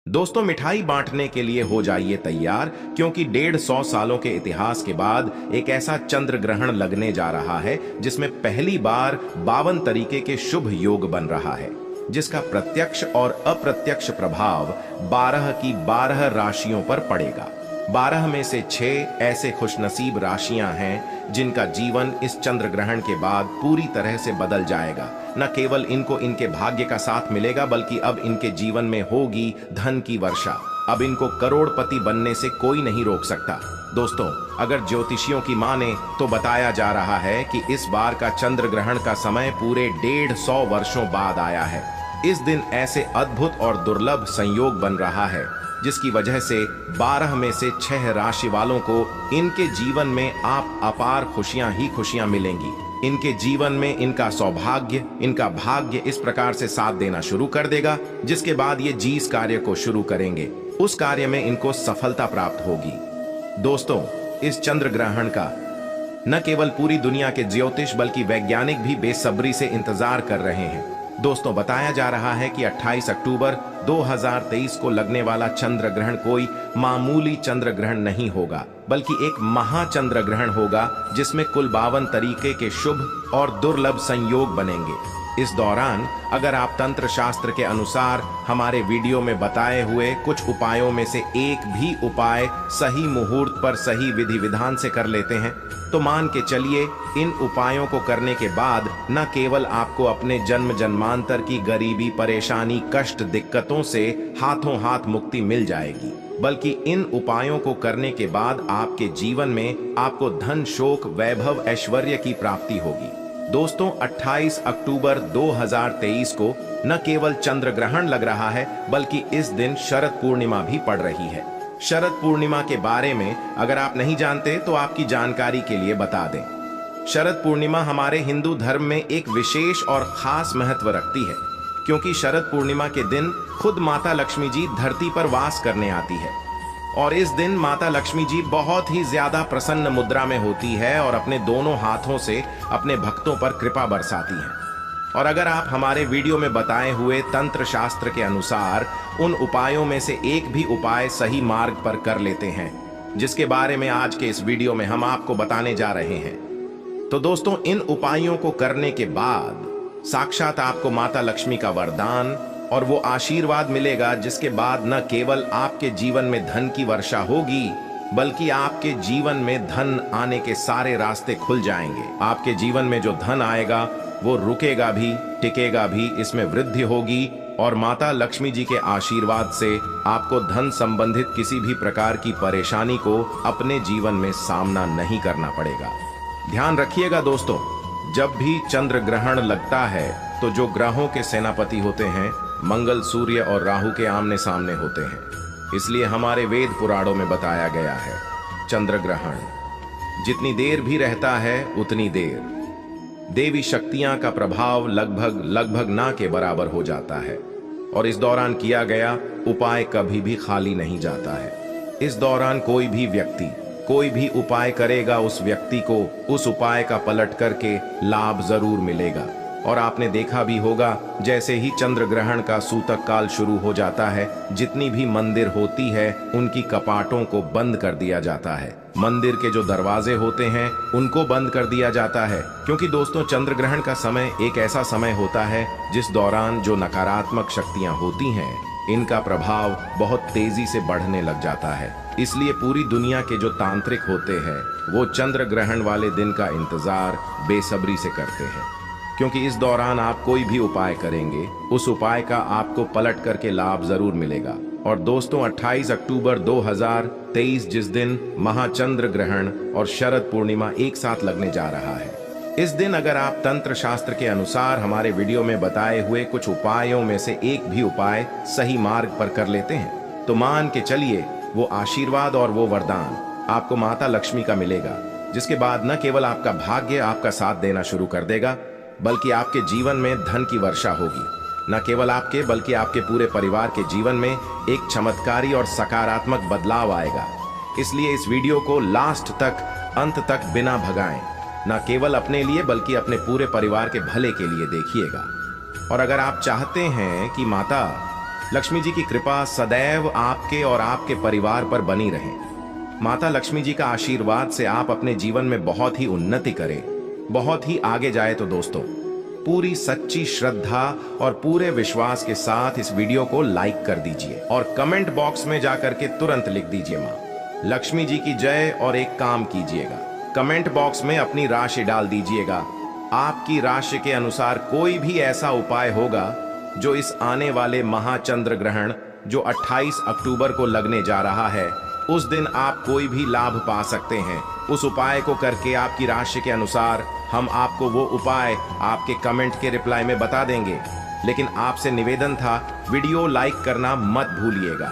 दोस्तों, मिठाई बांटने के लिए हो जाइए तैयार, क्योंकि 150 सालों के इतिहास के बाद एक ऐसा चंद्र ग्रहण लगने जा रहा है जिसमें पहली बार 52 तरीके के शुभ योग बन रहा है, जिसका प्रत्यक्ष और अप्रत्यक्ष प्रभाव 12 की 12 राशियों पर पड़ेगा। 12 में से 6 ऐसे खुशनसीब राशियां हैं जिनका जीवन इस चंद्र ग्रहण के बाद पूरी तरह से बदल जाएगा। न केवल इनको इनके भाग्य का साथ मिलेगा, बल्कि अब इनके जीवन में होगी धन की वर्षा। अब इनको करोड़पति बनने से कोई नहीं रोक सकता। दोस्तों, अगर ज्योतिषियों की माने तो बताया जा रहा है कि इस बार का चंद्र ग्रहण का समय पूरे 150 वर्षों बाद आया है। इस दिन ऐसे अद्भुत और दुर्लभ संयोग बन रहा है जिसकी वजह से 12 में से 6 राशि वालों को इनके जीवन में आप अपार खुशियां ही खुशियां मिलेंगी। इनके जीवन में इनका सौभाग्य, इनका भाग्य इस प्रकार से साथ देना शुरू कर देगा, जिसके बाद ये जिस कार्य को शुरू करेंगे उस कार्य में इनको सफलता प्राप्त होगी। दोस्तों, इस चंद्र ग्रहण का न केवल पूरी दुनिया के ज्योतिष बल्कि वैज्ञानिक भी बेसब्री से इंतजार कर रहे हैं। दोस्तों, बताया जा रहा है कि 28 अक्टूबर 2023 को लगने वाला चंद्र ग्रहण कोई मामूली चंद्र ग्रहण नहीं होगा, बल्कि एक महाचंद्र ग्रहण होगा जिसमें कुल 52 तरीके के शुभ और दुर्लभ संयोग बनेंगे। इस दौरान अगर आप तंत्र शास्त्र के अनुसार हमारे वीडियो में बताए हुए कुछ उपायों में से एक भी उपाय सही मुहूर्त पर सही विधि विधान से कर लेते हैं, तो मान के चलिए इन उपायों को करने के बाद न केवल आपको अपने जन्म जन्मांतर की गरीबी, परेशानी, कष्ट, दिक्कतों से हाथों हाथ मुक्ति मिल जाएगी, बल्कि इन उपायों को करने के बाद आपके जीवन में आपको धन, शोक, वैभव, ऐश्वर्य की प्राप्ति होगी। दोस्तों, 28 अक्टूबर 2023 को न केवल चंद्र ग्रहण लग रहा है, बल्कि इस दिन शरद पूर्णिमा भी पड़ रही है। शरद पूर्णिमा के बारे में अगर आप नहीं जानते तो आपकी जानकारी के लिए बता दें। शरद पूर्णिमा हमारे हिंदू धर्म में एक विशेष और खास महत्व रखती है, क्योंकि शरद पूर्णिमा के दिन खुद माता लक्ष्मी जी धरती पर वास करने आती है और इस दिन माता लक्ष्मी जी बहुत ही ज्यादा प्रसन्न मुद्रा में होती है और अपने दोनों हाथों से अपने भक्तों पर कृपा बरसाती हैं। और अगर आप हमारे वीडियो में बताए हुए तंत्र शास्त्र के अनुसार उन उपायों में से एक भी उपाय सही मार्ग पर कर लेते हैं, जिसके बारे में आज के इस वीडियो में हम आपको बताने जा रहे हैं, तो दोस्तों, इन उपायों को करने के बाद साक्षात आपको माता लक्ष्मी का वरदान और वो आशीर्वाद मिलेगा, जिसके बाद न केवल आपके जीवन में धन की वर्षा होगी, बल्कि आपके जीवन में धन आने के सारे रास्ते खुल जाएंगे। आपके जीवन में जो धन आएगा वो रुकेगा भी, टिकेगा भी, इसमें वृद्धि होगी और माता लक्ष्मी जी के आशीर्वाद से आपको धन संबंधित किसी भी प्रकार की परेशानी को अपने जीवन में सामना नहीं करना पड़ेगा। ध्यान रखिएगा दोस्तों, जब भी चंद्र ग्रहण लगता है तो जो ग्रहों के सेनापति होते हैं मंगल, सूर्य और राहु के आमने सामने होते हैं। इसलिए हमारे वेद पुराणों में बताया गया है, चंद्र ग्रहण जितनी देर भी रहता है उतनी देर देवी शक्तियां का प्रभाव लगभग ना के बराबर हो जाता है और इस दौरान किया गया उपाय कभी भी खाली नहीं जाता है। इस दौरान कोई भी व्यक्ति कोई भी उपाय करेगा, उस व्यक्ति को उस उपाय का पलट करके लाभ जरूर मिलेगा। और आपने देखा भी होगा, जैसे ही चंद्र ग्रहण का सूतक काल शुरू हो जाता है, जितनी भी मंदिर होती है उनकी कपाटों को बंद कर दिया जाता है। मंदिर के जो दरवाजे होते हैं उनको बंद कर दिया जाता है, क्योंकि दोस्तों, चंद्र ग्रहण का समय एक ऐसा समय होता है जिस दौरान जो नकारात्मक शक्तियां होती हैं इनका प्रभाव बहुत तेजी से बढ़ने लग जाता है। इसलिए पूरी दुनिया के जो तांत्रिक होते हैं वो चंद्र ग्रहण वाले दिन का इंतजार बेसब्री से करते हैं, क्योंकि इस दौरान आप कोई भी उपाय करेंगे उस उपाय का आपको पलट करके लाभ जरूर मिलेगा। और दोस्तों, 28 अक्टूबर 2023 जिस दिन महाचंद्र ग्रहण और शरद पूर्णिमा एक साथ लगने जा रहा है, इस दिन अगर आप तंत्र शास्त्र के अनुसार हमारे वीडियो में बताए हुए कुछ उपायों में से एक भी उपाय सही मार्ग पर कर लेते हैं, तो मान के चलिए वो आशीर्वाद और वो वरदान आपको माता लक्ष्मी का मिलेगा, जिसके बाद न केवल आपका भाग्य आपका साथ देना शुरू कर देगा, बल्कि आपके जीवन में धन की वर्षा होगी। न केवल आपके बल्कि आपके पूरे परिवार के जीवन में एक चमत्कारी और सकारात्मक बदलाव आएगा। इसलिए इस वीडियो को लास्ट तक, अंत तक बिना भगाएं, न केवल अपने लिए बल्कि अपने पूरे परिवार के भले के लिए देखिएगा। और अगर आप चाहते हैं कि माता लक्ष्मी जी की कृपा सदैव आपके और आपके परिवार पर बनी रहे। माता लक्ष्मी जी का आशीर्वाद से आप अपने जीवन में बहुत ही उन्नति करें, बहुत ही आगे जाए। तो दोस्तों, पूरी सच्ची श्रद्धा और पूरे विश्वास के साथ इस वीडियो को लाइक कर दीजिए और कमेंट बॉक्स में जाकर के तुरंत लिख दीजिए मां लक्ष्मी जी की जय, और एक काम कीजिएगा, कमेंट बॉक्स में अपनी राशि डाल दीजिएगा। आपकी राशि के अनुसार कोई भी ऐसा उपाय होगा जो इस आने वाले महाचंद्र ग्रहण जो 28 अक्टूबर को लगने जा रहा है, उस दिन आप कोई भी लाभ पा सकते हैं। उस उपाय को करके आपकी राशि के अनुसार हम आपको वो उपाय आपके कमेंट के रिप्लाई में बता देंगे। लेकिन आपसे निवेदन था, वीडियो लाइक करना मत भूलिएगा।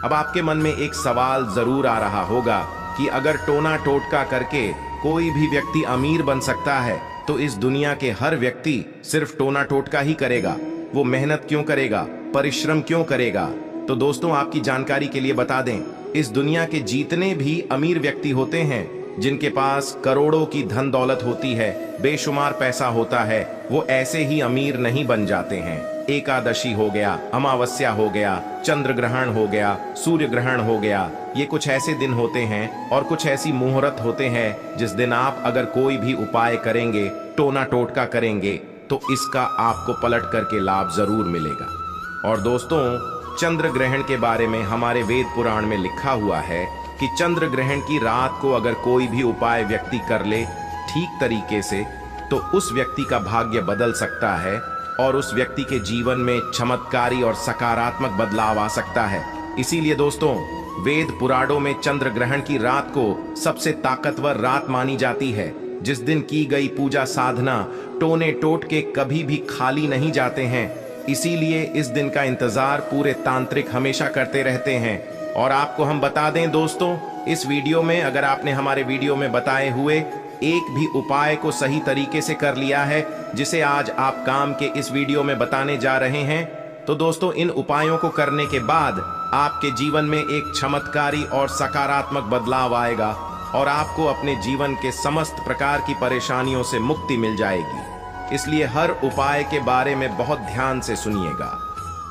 अब आपके मन में एक सवाल जरूर आ रहा होगा कि अगर टोना टोटका करके कोई भी व्यक्ति अमीर बन सकता है, तो इस दुनिया के हर व्यक्ति सिर्फ टोना टोटका ही करेगा? वो मेहनत क्यों करेगा, परिश्रम क्यों करेगा? तो दोस्तों, आपकी जानकारी के लिए बता दें, इस दुनिया के जितने भी अमीर व्यक्ति होते हैं, जिनके पास करोड़ों की धन दौलत होती है, बेशुमार पैसा होता है, वो ऐसे ही अमीर नहीं बन जाते हैं। एकादशी हो गया, अमावस्या हो गया, चंद्र ग्रहण हो गया, सूर्य ग्रहण हो गया, ये कुछ ऐसे दिन होते हैं और कुछ ऐसी मुहूर्त होते हैं जिस दिन आप अगर कोई भी उपाय करेंगे, टोना टोटका करेंगे, तो इसका आपको पलट करके लाभ जरूर मिलेगा। और दोस्तों, चंद्र ग्रहण के बारे में हमारे वेद पुराण में लिखा हुआ है कि चंद्र ग्रहण की रात को अगर कोई भी उपाय व्यक्ति कर ले ठीक तरीके से, तो उस व्यक्ति का भाग्य बदल सकता है और उस व्यक्ति के जीवन में चमत्कारी और सकारात्मक बदलाव आ सकता है। इसीलिए दोस्तों, वेद पुराणों में चंद्र ग्रहण की रात को सबसे ताकतवर रात मानी जाती है, जिस दिन की गई पूजा साधना, टोने टोटके कभी भी खाली नहीं जाते हैं। इसीलिए इस दिन का इंतजार पूरे तांत्रिक हमेशा करते रहते हैं। और आपको हम बता दें दोस्तों, इस वीडियो में अगर आपने हमारे वीडियो में बताए हुए एक भी उपाय को सही तरीके से कर लिया है, जिसे आज आप काम के इस वीडियो में बताने जा रहे हैं, तो दोस्तों, इन उपायों को करने के बाद आपके जीवन में एक चमत्कारी और सकारात्मक बदलाव आएगा और आपको अपने जीवन के समस्त प्रकार की परेशानियों से मुक्ति मिल जाएगी। इसलिए हर उपाय के बारे में बहुत ध्यान से सुनिएगा।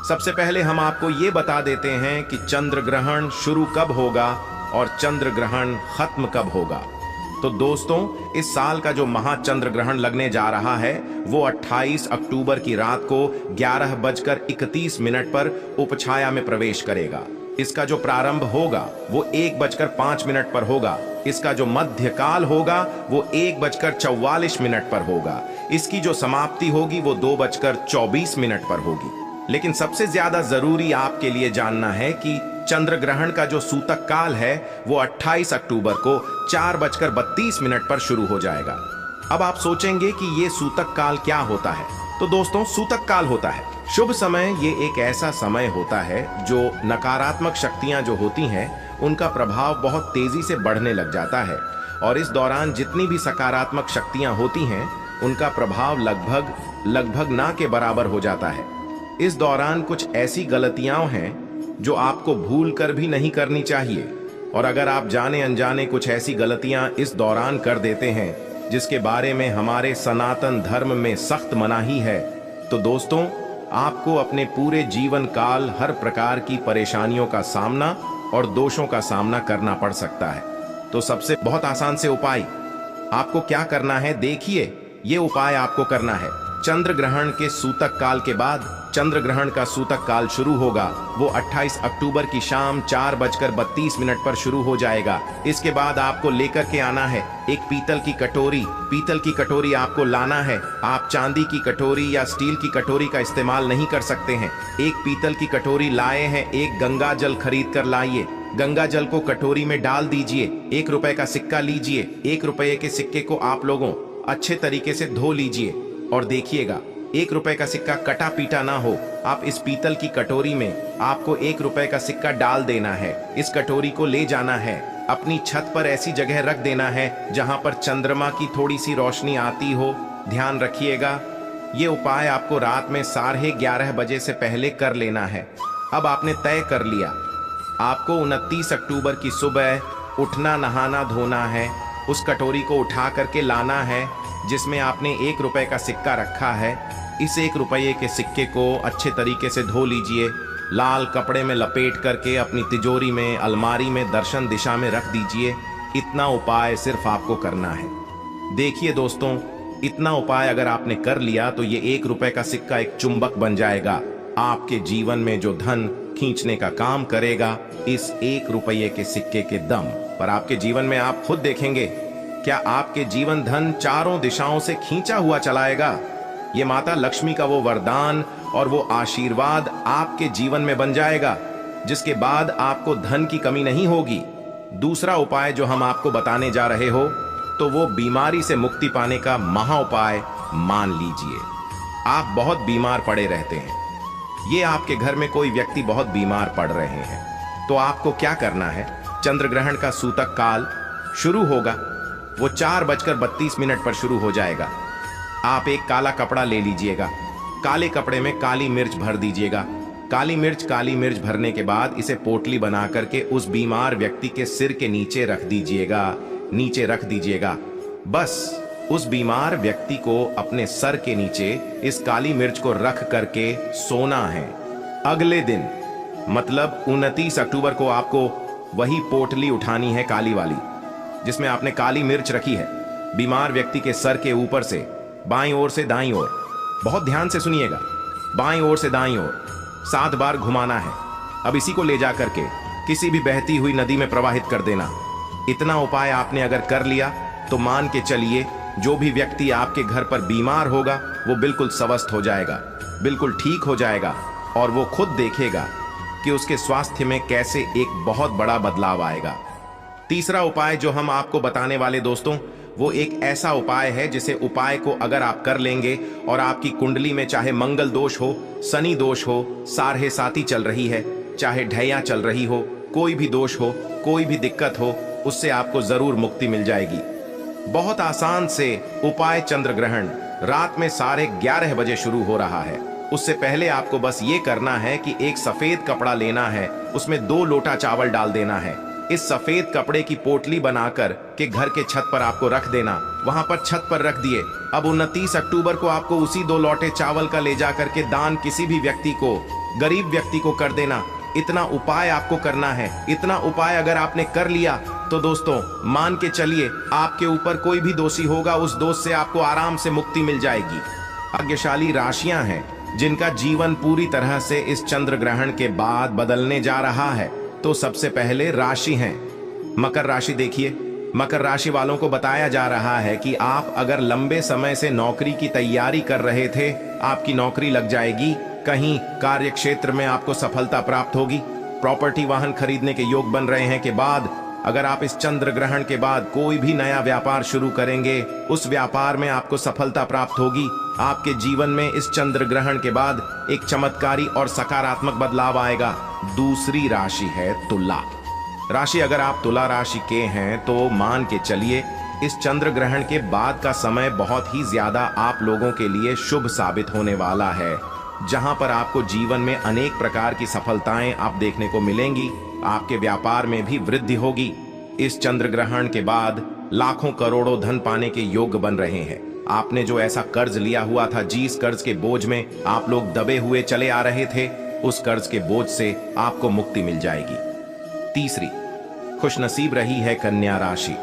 सबसे पहले हम आपको ये बता देते हैं कि चंद्र ग्रहण शुरू कब होगा और चंद्र ग्रहण खत्म कब होगा। तो दोस्तों, इस साल का जो महाचंद्र ग्रहण लगने जा रहा है, वो 28 अक्टूबर की रात को 11:31 पर उपछाया में प्रवेश करेगा। इसका जो प्रारंभ होगा वो 1:05 पर होगा। इसका जो मध्यकाल होगा वो 1:44 पर होगा। इसकी जो समाप्ति होगी वो 2:24 पर होगी। लेकिन सबसे ज्यादा जरूरी आपके लिए जानना है कि चंद्र ग्रहण का जो सूतक काल है वो 28 अक्टूबर को 4:32 पर शुरू हो जाएगा। अब आप सोचेंगे कि ये सूतक काल क्या होता है? तो दोस्तों, सूतक काल होता है शुभ समय। ये एक ऐसा समय होता है जो नकारात्मक शक्तियां जो होती हैं, उनका प्रभाव बहुत तेजी से बढ़ने लग जाता है, और इस दौरान जितनी भी सकारात्मक शक्तियां होती हैं, उनका प्रभाव लगभग ना के बराबर हो जाता है। इस दौरान कुछ ऐसी गलतियां हैं जो आपको भूल कर भी नहीं करनी चाहिए, और अगर आप जाने अनजाने कुछ ऐसी गलतियां इस दौरान कर देते हैं जिसके बारे में हमारे सनातन धर्म में सख्त मनाही है, तो दोस्तों, आपको अपने पूरे जीवन काल हर प्रकार की परेशानियों का सामना और दोषों का सामना करना पड़ सकता है। तो सबसे बहुत आसान से उपाय आपको क्या करना है, देखिए। ये उपाय आपको करना है, चंद्र ग्रहण के सूतक काल के बाद चंद्र ग्रहण का सूतक काल शुरू होगा। वो 28 अक्टूबर की शाम 4:32 पर शुरू हो जाएगा। इसके बाद आपको लेकर के आना है एक पीतल की कटोरी। पीतल की कटोरी आपको लाना है। आप चांदी की कटोरी या स्टील की कटोरी का इस्तेमाल नहीं कर सकते हैं। एक पीतल की कटोरी लाए हैं, एक गंगा जल खरीद कर लाइए। गंगा जल को कटोरी में डाल दीजिए। 1 रुपए का सिक्का लीजिए। 1 रुपए के सिक्के को आप लोगों अच्छे तरीके से धो लीजिए, और देखिएगा 1 रुपए का सिक्का कटा पीटा ना हो। आप इस पीतल की कटोरी में आपको 1 रुपए का सिक्का डाल देना है। इस कटोरी को ले जाना है, अपनी छत पर ऐसी जगह रख देना है जहां पर चंद्रमा की थोड़ी सी रोशनी आती हो। ध्यान रखिएगा, ये उपाय आपको रात में 11:30 बजे से पहले कर लेना है। अब आपने तय कर लिया, आपको 29 अक्टूबर की सुबह उठना, नहाना धोना है। उस कटोरी को उठा करके लाना है जिसमें आपने 1 रुपए का सिक्का रखा है। इस 1 रुपये के सिक्के को अच्छे तरीके से धो लीजिए। लाल कपड़े में लपेट करके अपनी तिजोरी में, अलमारी में दर्शन दिशा में रख दीजिए। इतना उपाय सिर्फ आपको करना है। देखिए दोस्तों, इतना उपाय अगर आपने कर लिया तो ये 1 रुपए का सिक्का एक चुंबक बन जाएगा, आपके जीवन में जो धन खींचने का काम करेगा इस 1 रुपये के सिक्के के दम पर। आपके जीवन में आप खुद देखेंगे क्या आपके जीवन धन चारों दिशाओं से खींचा हुआ चलाएगा। ये माता लक्ष्मी का वो वरदान और वो आशीर्वाद आपके जीवन में बन जाएगा, जिसके बाद आपको धन की कमी नहीं होगी। दूसरा उपाय जो हम आपको बताने जा रहे हो तो वो बीमारी से मुक्ति पाने का महा उपाय मान लीजिए। आप बहुत बीमार पड़े रहते हैं, ये आपके घर में कोई व्यक्ति बहुत बीमार पड़ रहे हैं, तो आपको क्या करना है, चंद्र ग्रहण का सूतक काल शुरू होगा, वो 4:32 पर शुरू हो जाएगा। आप एक काला कपड़ा ले लीजिएगा, काले कपड़े में काली मिर्च भर दीजिएगा। काली मिर्च भरने के बाद इसे पोटली बना करके उस बीमार व्यक्ति के सिर के नीचे रख दीजिएगा। बस उस बीमार व्यक्ति को अपने सर के नीचे इस काली मिर्च को रख करके सोना है। अगले दिन मतलब 29 अक्टूबर को आपको वही पोटली उठानी है, काली वाली जिसमें आपने काली मिर्च रखी है, बीमार व्यक्ति के सर के ऊपर से बाईं ओर से दाईं ओर, बहुत ध्यान से सुनिएगा, बाईं ओर से दाईं ओर 7 बार घुमाना है। अब इसी को ले जा करके किसी भी बहती हुई नदी में प्रवाहित कर देना। इतना उपाय आपने अगर कर लिया तो मान के चलिए जो भी व्यक्ति आपके घर पर बीमार होगा वो बिल्कुल स्वस्थ हो जाएगा, बिल्कुल ठीक हो जाएगा, और वो खुद देखेगा कि उसके स्वास्थ्य में कैसे एक बहुत बड़ा बदलाव आएगा। तीसरा उपाय जो हम आपको बताने वाले दोस्तों, वो एक ऐसा उपाय है जिसे उपाय को अगर आप कर लेंगे और आपकी कुंडली में चाहे मंगल दोष हो, शनि दोष हो, सारहे साती चल रही है, चाहे ढैया चल रही हो, कोई भी दोष हो, कोई भी दिक्कत हो, उससे आपको जरूर मुक्ति मिल जाएगी। बहुत आसान से उपाय चंद्र ग्रहण रात में 11:30 बजे शुरू हो रहा है। उससे पहले आपको बस ये करना है कि एक सफेद कपड़ा लेना है, उसमें 2 लोटा चावल डाल देना है। इस सफेद कपड़े की पोटली बनाकर के घर के छत पर आपको रख देना, वहां पर छत पर रख दिए। अब 29 अक्टूबर को आपको उसी 2 लोटे चावल का ले जा करके दान किसी भी व्यक्ति को, गरीब व्यक्ति को कर देना। इतना उपाय आपको करना है। इतना उपाय अगर आपने कर लिया तो दोस्तों मान के चलिए आपके ऊपर कोई भी दोषी होगा, उस दोष से आपको आराम से मुक्ति मिल जाएगी। भाग्यशाली राशियां हैं जिनका जीवन पूरी तरह से इस चंद्र ग्रहण के बाद बदलने जा रहा है। तो सबसे पहले राशि हैं मकर राशि। देखिए, मकर राशि वालों को बताया जा रहा है कि आप अगर लंबे समय से नौकरी की तैयारी कर रहे थे, आपकी नौकरी लग जाएगी। कहीं कार्य क्षेत्र में आपको सफलता प्राप्त होगी। प्रॉपर्टी वाहन खरीदने के योग बन रहे हैं के बाद अगर आप इस चंद्र ग्रहण के बाद कोई भी नया व्यापार शुरू करेंगे, उस व्यापार में आपको सफलता प्राप्त होगी। आपके जीवन में इस चंद्र ग्रहण के बाद एक चमत्कारी और सकारात्मक बदलाव आएगा। दूसरी राशि है तुला राशि। अगर आप तुला राशि के हैं तो मान के चलिए इस चंद्र ग्रहण के बाद का समय बहुत ही ज्यादा आप लोगों के लिए शुभ साबित होने वाला है, जहां पर आपको जीवन में अनेक प्रकार की सफलताएं आप देखने को मिलेंगी। आपके व्यापार में भी वृद्धि होगी। इस चंद्र ग्रहण के बाद लाखों करोड़ों धन पाने के योग बन रहे हैं। आपने जो ऐसा कर्ज लिया हुआ था, जिस कर्ज के बोझ में आप लोग दबे हुए चले आ रहे थे, उस कर्ज के बोझ से आपको मुक्ति मिल जाएगी। तीसरी खुशनसीब रही है कन्या राशि।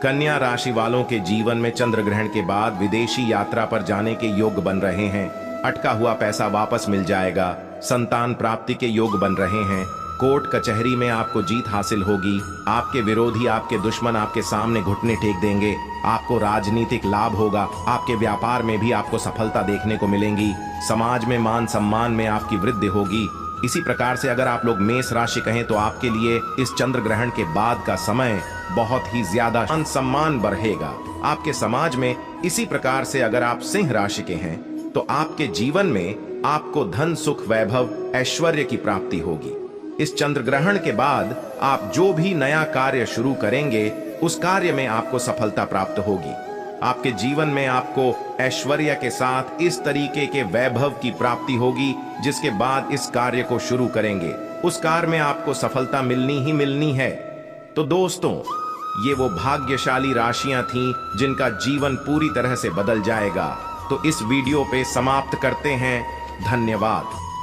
कन्या राशि वालों के जीवन में चंद्र ग्रहण के बाद विदेशी यात्रा पर जाने के योग बन रहे हैं। अटका हुआ पैसा वापस मिल जाएगा। संतान प्राप्ति के योग बन रहे हैं। कोर्ट कचहरी में आपको जीत हासिल होगी। आपके विरोधी, आपके दुश्मन आपके सामने घुटने टेक देंगे। आपको राजनीतिक लाभ होगा। आपके व्यापार में भी आपको सफलता देखने को मिलेंगी। समाज में मान सम्मान में आपकी वृद्धि होगी। इसी प्रकार से अगर आप लोग मेष राशि कहें तो आपके लिए इस चंद्र ग्रहण के बाद का समय बहुत ही ज्यादा मान सम्मान बढ़ेगा आपके समाज में। इसी प्रकार से अगर आप सिंह राशि के हैं तो आपके जीवन में आपको धन, सुख, वैभव, ऐश्वर्य की प्राप्ति होगी। इस चंद्र ग्रहण के बाद आप जो भी नया कार्य शुरू करेंगे, उस कार्य में आपको सफलता प्राप्त होगी। आपके जीवन में आपको ऐश्वर्य के साथ इस तरीके के वैभव की प्राप्ति होगी, जिसके बाद इस कार्य को शुरू करेंगे, उस कार्य में आपको सफलता मिलनी ही मिलनी है। तो दोस्तों, ये वो भाग्यशाली राशियां थीं जिनका जीवन पूरी तरह से बदल जाएगा। तो इस वीडियो पे समाप्त करते हैं। धन्यवाद।